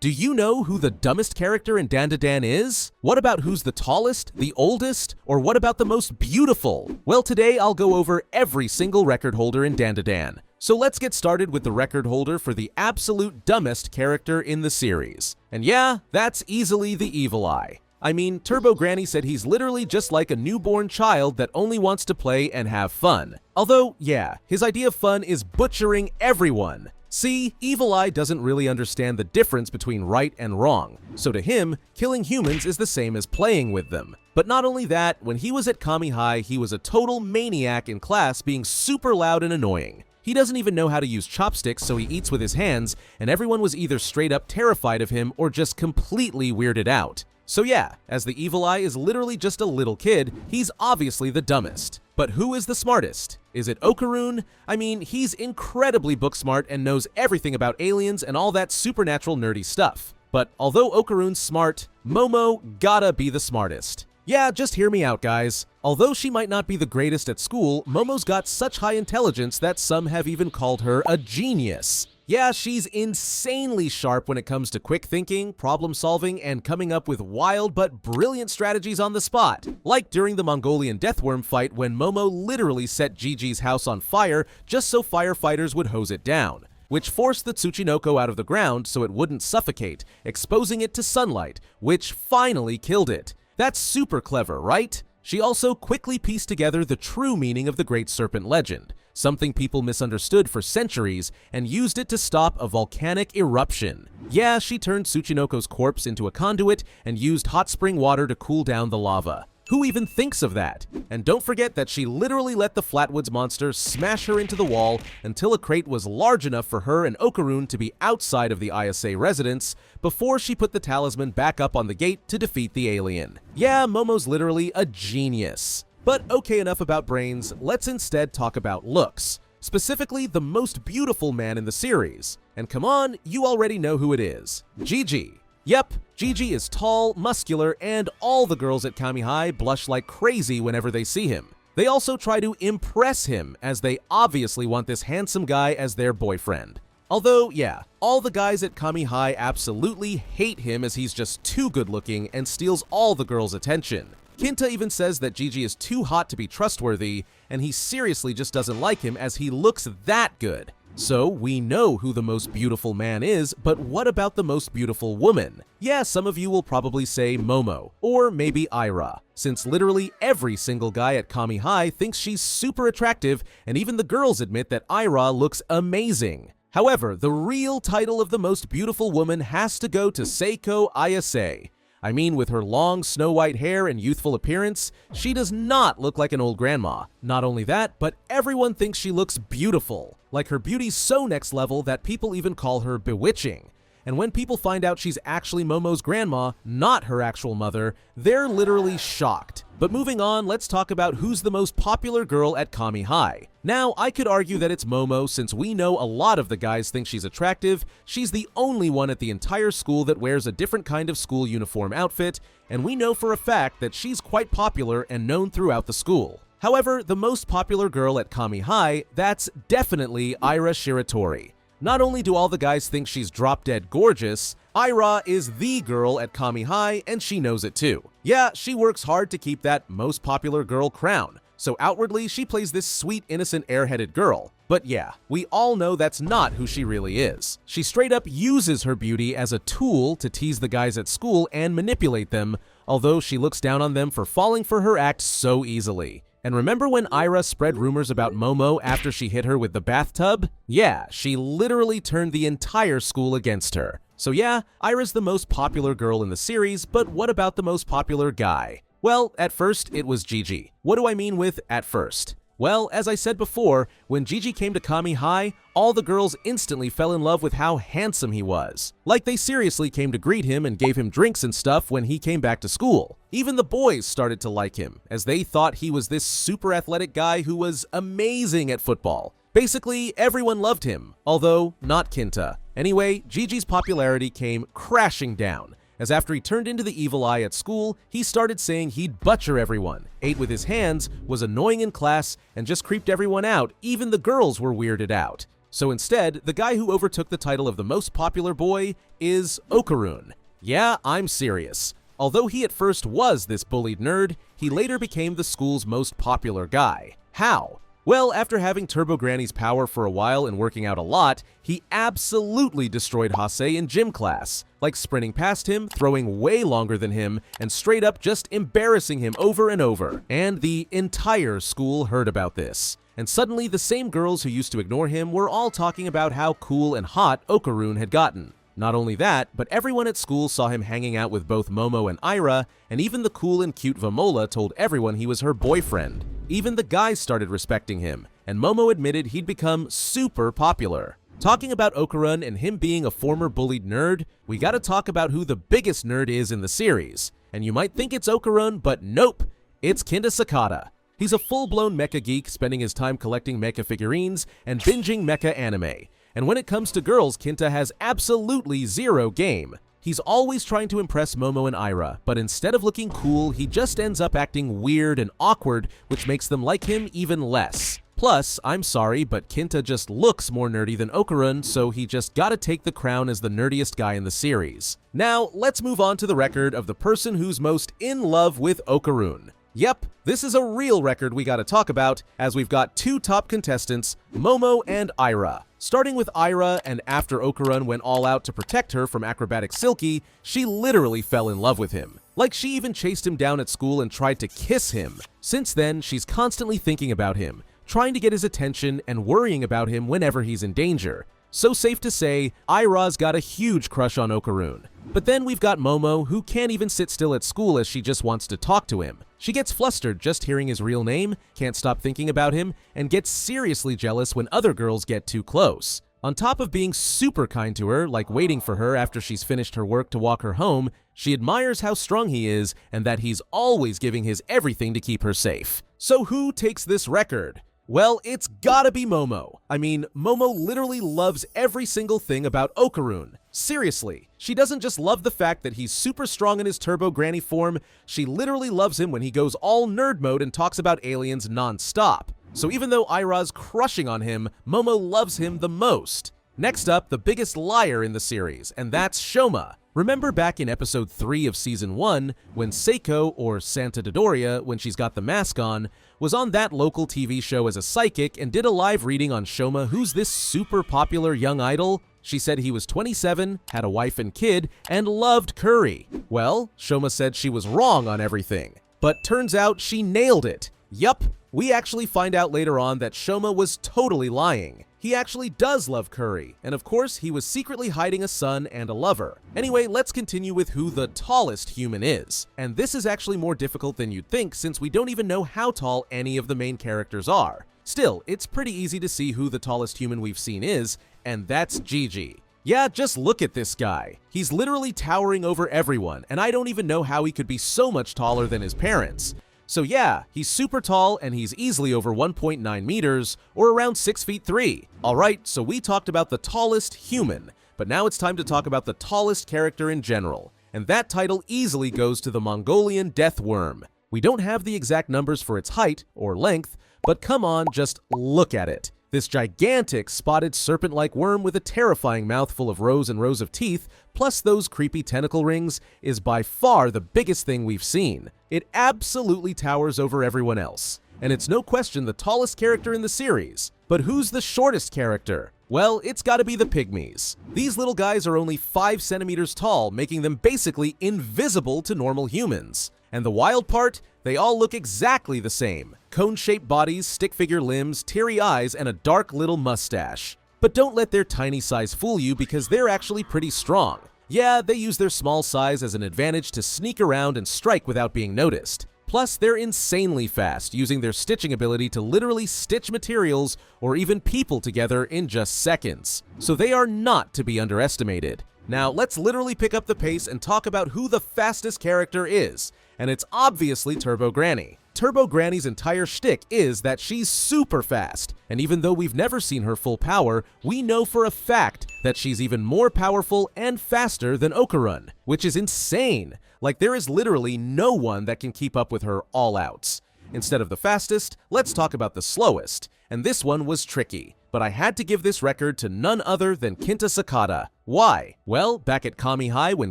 Do you know who the dumbest character in Dandadan is? What about who's the tallest, the oldest, or what about the most beautiful? Well, today I'll go over every single record holder in Dandadan. So let's get started with the record holder for the absolute dumbest character in the series. And yeah, that's easily the Evil Eye. I mean, Turbo Granny said he's literally just like a newborn child that only wants to play and have fun. Although, yeah, his idea of fun is butchering everyone. See, Evil Eye doesn't really understand the difference between right and wrong, so to him, killing humans is the same as playing with them. But not only that, when he was at Kami High, he was a total maniac in class, being super loud and annoying. He doesn't even know how to use chopsticks, so he eats with his hands, and everyone was either straight up terrified of him or just completely weirded out. So yeah, as the Evil Eye is literally just a little kid, he's obviously the dumbest. But who is the smartest? Is it Okarun? I mean, he's incredibly book smart and knows everything about aliens and all that supernatural nerdy stuff. But although Okarun's smart, Momo gotta be the smartest. Yeah, just hear me out, guys. Although she might not be the greatest at school, Momo's got such high intelligence that some have even called her a genius. Yeah, she's insanely sharp when it comes to quick thinking, problem solving, and coming up with wild but brilliant strategies on the spot. Like during the Mongolian deathworm fight when Momo literally set Gigi's house on fire just so firefighters would hose it down, which forced the Tsuchinoko out of the ground so it wouldn't suffocate, exposing it to sunlight, which finally killed it. That's super clever, right? She also quickly pieced together the true meaning of the Great Serpent legend, something people misunderstood for centuries, and used it to stop a volcanic eruption. Yeah, she turned Tsuchinoko's corpse into a conduit and used hot spring water to cool down the lava. Who even thinks of that? And don't forget that she literally let the Flatwoods monster smash her into the wall until a crate was large enough for her and Okarun to be outside of the Ayase residence before she put the talisman back up on the gate to defeat the alien. Yeah, Momo's literally a genius. But okay, enough about brains, let's instead talk about looks. Specifically, the most beautiful man in the series. And come on, you already know who it is. Gigi. Yep, Gigi is tall, muscular, and all the girls at Kami High blush like crazy whenever they see him. They also try to impress him, as they obviously want this handsome guy as their boyfriend. Although, yeah, all the guys at Kami High absolutely hate him as he's just too good looking and steals all the girls' attention. Kinta even says that Gigi is too hot to be trustworthy, and he seriously just doesn't like him as he looks that good. So we know who the most beautiful man is, but what about the most beautiful woman? Yeah, some of you will probably say Momo, or maybe Aira, since literally every single guy at Kami High thinks she's super attractive, and even the girls admit that Aira looks amazing. However, the real title of the most beautiful woman has to go to Seiko Ayase. I mean, with her long snow-white hair and youthful appearance, she does not look like an old grandma. Not only that, but everyone thinks she looks beautiful. Like, her beauty's so next level that people even call her bewitching. And when people find out she's actually Momo's grandma, not her actual mother, they're literally shocked. But moving on, let's talk about who's the most popular girl at Kami High. Now, I could argue that it's Momo since we know a lot of the guys think she's attractive. She's the only one at the entire school that wears a different kind of school uniform outfit, and we know for a fact that she's quite popular and known throughout the school. However, the most popular girl at Kami High, that's definitely Aira Shiratori. Not only do all the guys think she's drop-dead gorgeous, Aira is the girl at Kami High, and she knows it too. Yeah, she works hard to keep that most popular girl crown, so outwardly she plays this sweet, innocent, airheaded girl. But yeah, we all know that's not who she really is. She straight up uses her beauty as a tool to tease the guys at school and manipulate them, although she looks down on them for falling for her act so easily. And remember when Aira spread rumors about Momo after she hit her with the bathtub? Yeah, she literally turned the entire school against her. So yeah, Aira's the most popular girl in the series, but what about the most popular guy? Well, at first, it was Gigi. What do I mean with at first? Well, as I said before, when Gigi came to Kami High, all the girls instantly fell in love with how handsome he was. Like, they seriously came to greet him and gave him drinks and stuff when he came back to school. Even the boys started to like him, as they thought he was this super athletic guy who was amazing at football. Basically, everyone loved him, although not Kinta. Anyway, Gigi's popularity came crashing down, as after he turned into the Evil Eye at school, he started saying he'd butcher everyone, ate with his hands, was annoying in class, and just creeped everyone out. Even the girls were weirded out. So instead, the guy who overtook the title of the most popular boy is Okarun. Yeah, I'm serious. Although he at first was this bullied nerd, he later became the school's most popular guy. How? Well, after having Turbo Granny's power for a while and working out a lot, he absolutely destroyed Ayase in gym class, like sprinting past him, throwing way longer than him, and straight up just embarrassing him over and over. And the entire school heard about this. And suddenly the same girls who used to ignore him were all talking about how cool and hot Okarun had gotten. Not only that, but everyone at school saw him hanging out with both Momo and Aira, and even the cool and cute Vamola told everyone he was her boyfriend. Even the guys started respecting him, and Momo admitted he'd become super popular. Talking about Okarun and him being a former bullied nerd, we gotta talk about who the biggest nerd is in the series. And you might think it's Okarun, but nope, it's Kinta Sakata. He's a full-blown mecha geek, spending his time collecting mecha figurines and binging mecha anime. And when it comes to girls, Kinta has absolutely zero game. He's always trying to impress Momo and Aira, but instead of looking cool, he just ends up acting weird and awkward, which makes them like him even less. Plus, I'm sorry, but Kinta just looks more nerdy than Okarun, so he just gotta take the crown as the nerdiest guy in the series. Now, let's move on to the record of the person who's most in love with Okarun. Yep, this is a real record we gotta talk about, as we've got two top contestants, Momo and Aira. Starting with Aira, and after Okarun went all out to protect her from Acrobatic Silky, she literally fell in love with him. Like, she even chased him down at school and tried to kiss him. Since then, she's constantly thinking about him, trying to get his attention and worrying about him whenever he's in danger. So safe to say, Aira's got a huge crush on Okarun. But then we've got Momo, who can't even sit still at school as she just wants to talk to him. She gets flustered just hearing his real name, can't stop thinking about him, and gets seriously jealous when other girls get too close. On top of being super kind to her, like waiting for her after she's finished her work to walk her home, she admires how strong he is and that he's always giving his everything to keep her safe. So who takes this record? Well, it's gotta be Momo. I mean, Momo literally loves every single thing about Okarun. Seriously, she doesn't just love the fact that he's super strong in his Turbo Granny form, she literally loves him when he goes all nerd mode and talks about aliens non-stop. So even though Aira's crushing on him, Momo loves him the most. Next up, the biggest liar in the series, and that's Shoma. Remember back in episode 3 of season 1, when Seiko, or Santa Dodoria, when she's got the mask on, was on that local TV show as a psychic and did a live reading on Shoma, who's this super popular young idol? She said he was 27, had a wife and kid, and loved curry. Well, Shoma said she was wrong on everything. But turns out she nailed it. Yup, we actually find out later on that Shoma was totally lying. He actually does love curry, and of course he was secretly hiding a son and a lover. Anyway, let's continue with who the tallest human is. And this is actually more difficult than you'd think, since we don't even know how tall any of the main characters are. Still, it's pretty easy to see who the tallest human we've seen is, and that's Gigi. Yeah, just look at this guy. He's literally towering over everyone, and I don't even know how he could be so much taller than his parents. So yeah, he's super tall and he's easily over 1.9 meters, or around 6 feet 3. Alright, so we talked about the tallest human, but now it's time to talk about the tallest character in general. And that title easily goes to the Mongolian death worm. We don't have the exact numbers for its height or length, but come on, just look at it. This gigantic spotted serpent-like worm with a terrifying mouth full of rows and rows of teeth, plus those creepy tentacle rings, is by far the biggest thing we've seen. It absolutely towers over everyone else. And it's no question the tallest character in the series. But who's the shortest character? Well, it's gotta be the pygmies. These little guys are only 5 centimeters tall, making them basically invisible to normal humans. And the wild part? They all look exactly the same. Cone-shaped bodies, stick-figure limbs, teary eyes, and a dark little mustache. But don't let their tiny size fool you, because they're actually pretty strong. Yeah, they use their small size as an advantage to sneak around and strike without being noticed. Plus, they're insanely fast, using their stitching ability to literally stitch materials or even people together in just seconds. So they are not to be underestimated. Now, let's literally pick up the pace and talk about who the fastest character is. And it's obviously Turbo Granny. Turbo Granny's entire shtick is that she's super fast, and even though we've never seen her full power, we know for a fact that she's even more powerful and faster than Okarun, which is insane. Like, there is literally no one that can keep up with her all-outs. Instead of the fastest, let's talk about the slowest, and this one was tricky. but I had to give this record to none other than Kinta Sakata. Why? Well, back at Kami High when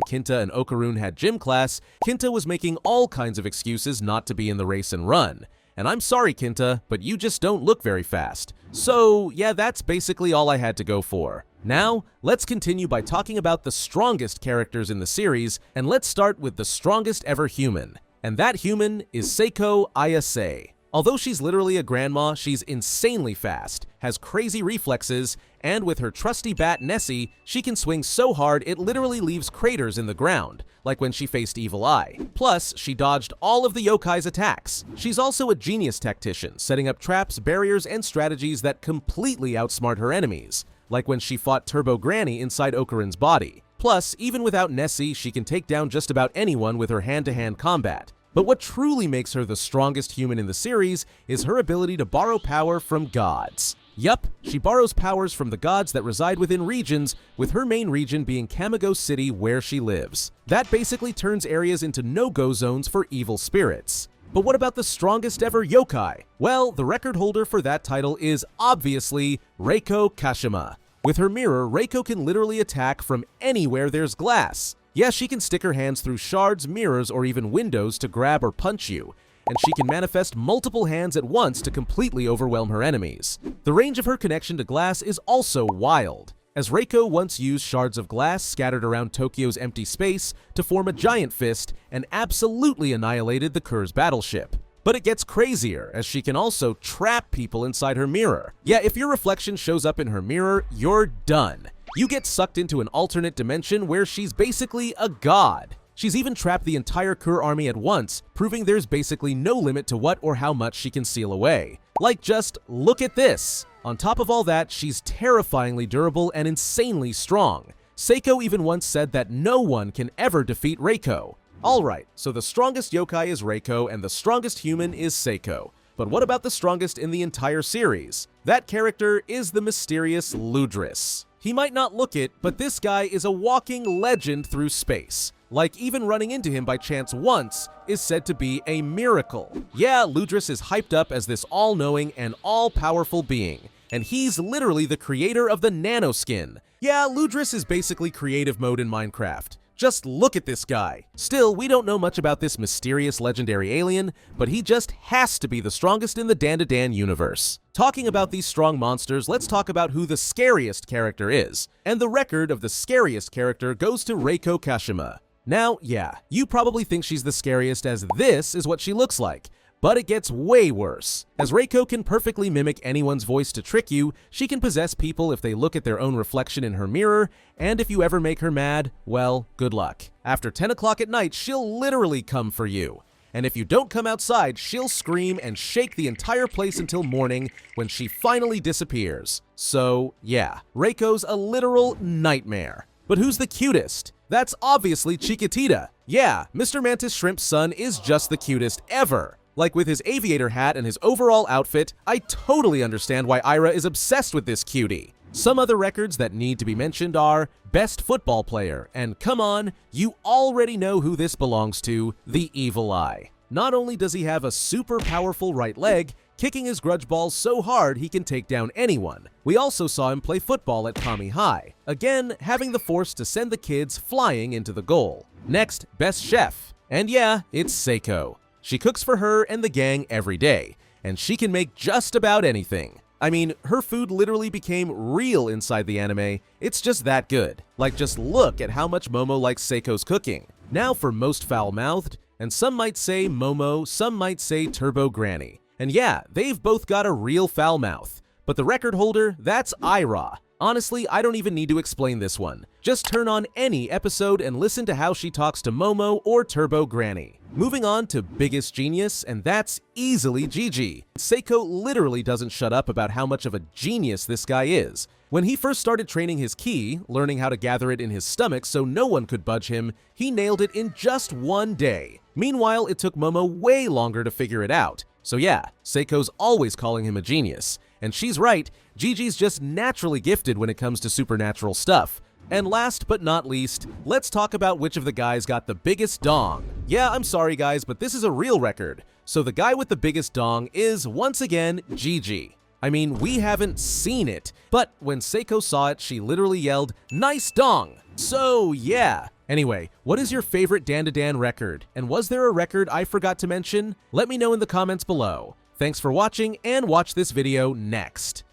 Kinta and Okarun had gym class, Kinta was making all kinds of excuses not to be in the race and run. And I'm sorry, Kinta, but you just don't look very fast. So, yeah, that's basically all I had to go for. Now, let's continue by talking about the strongest characters in the series, and let's start with the strongest ever human. And that human is Seiko Ayase. Although she's literally a grandma, she's insanely fast, has crazy reflexes, and with her trusty bat Nessie, she can swing so hard it literally leaves craters in the ground, like when she faced Evil Eye. Plus, she dodged all of the yokai's attacks. She's also a genius tactician, setting up traps, barriers, and strategies that completely outsmart her enemies, like when she fought Turbo Granny inside Okarun's body. Plus, even without Nessie, she can take down just about anyone with her hand-to-hand combat. But what truly makes her the strongest human in the series is her ability to borrow power from gods. Yup, she borrows powers from the gods that reside within regions, with her main region being Kamigo City where she lives. That basically turns areas into no-go zones for evil spirits. But what about the strongest ever yokai? Well, the record holder for that title is obviously Reiko Kashima. With her mirror, Reiko can literally attack from anywhere there's glass. Yes, she can stick her hands through shards, mirrors, or even windows to grab or punch you, and she can manifest multiple hands at once to completely overwhelm her enemies. The range of her connection to glass is also wild, as Reiko once used shards of glass scattered around Tokyo's empty space to form a giant fist and absolutely annihilated the Kur's battleship. But it gets crazier, as she can also trap people inside her mirror. Yeah, if your reflection shows up in her mirror, you're done. You get sucked into an alternate dimension where she's basically a god. She's even trapped the entire Kur army at once, proving there's basically no limit to what or how much she can seal away. Like, just look at this. On top of all that, she's terrifyingly durable and insanely strong. Seiko even once said that no one can ever defeat Reiko. Alright, so the strongest yokai is Reiko and the strongest human is Seiko. But what about the strongest in the entire series? That character is the mysterious Ludris. He might not look it, but this guy is a walking legend through space. Like, even running into him by chance once is said to be a miracle. Yeah, Ludris is hyped up as this all-knowing and all-powerful being, and he's literally the creator of the nanoskin. Yeah, Ludris is basically creative mode in Minecraft. Just look at this guy. Still, we don't know much about this mysterious legendary alien, but he just has to be the strongest in the Dandadan universe. Talking about these strong monsters, let's talk about who the scariest character is. And the record of the scariest character goes to Reiko Kashima. Now, yeah, you probably think she's the scariest as this is what she looks like. But it gets way worse. As Reiko can perfectly mimic anyone's voice to trick you, she can possess people if they look at their own reflection in her mirror, and if you ever make her mad, well, good luck. After 10 o'clock at night, she'll literally come for you. And if you don't come outside, she'll scream and shake the entire place until morning when she finally disappears. So, yeah, Reiko's a literal nightmare. But who's the cutest? That's obviously Chiquitita. Yeah, Mr. Mantis Shrimp's son is just the cutest ever. Like, with his aviator hat and his overall outfit, I totally understand why Aira is obsessed with this cutie. Some other records that need to be mentioned are Best Football Player, and come on, you already know who this belongs to, the Evil Eye. Not only does he have a super powerful right leg, kicking his grudge balls so hard he can take down anyone. We also saw him play football at Kami High, again having the force to send the kids flying into the goal. Next, Best Chef, and yeah, it's Seiko. She cooks for her and the gang every day, and she can make just about anything. I mean, her food literally became real inside the anime. It's just that good. Like, just look at how much Momo likes Seiko's cooking. Now for most foul-mouthed, and some might say Momo, some might say Turbo Granny. And yeah, they've both got a real foul mouth. But the record holder, that's Aira. Honestly, I don't even need to explain this one. Just turn on any episode and listen to how she talks to Momo or Turbo Granny. Moving on to biggest genius, and that's easily Gigi. Seiko literally doesn't shut up about how much of a genius this guy is. When he first started training his ki, learning how to gather it in his stomach so no one could budge him, he nailed it in just one day. Meanwhile, it took Momo way longer to figure it out. So yeah, Seiko's always calling him a genius. And she's right, Gigi's just naturally gifted when it comes to supernatural stuff. And last but not least, let's talk about which of the guys got the biggest dong. Yeah, I'm sorry guys, but this is a real record. So the guy with the biggest dong is, once again, Gigi. I mean, we haven't seen it, but when Seiko saw it, she literally yelled, "Nice dong!" So yeah. Anyway, what is your favorite Dandadan record? And was there a record I forgot to mention? Let me know in the comments below. Thanks for watching, and watch this video next.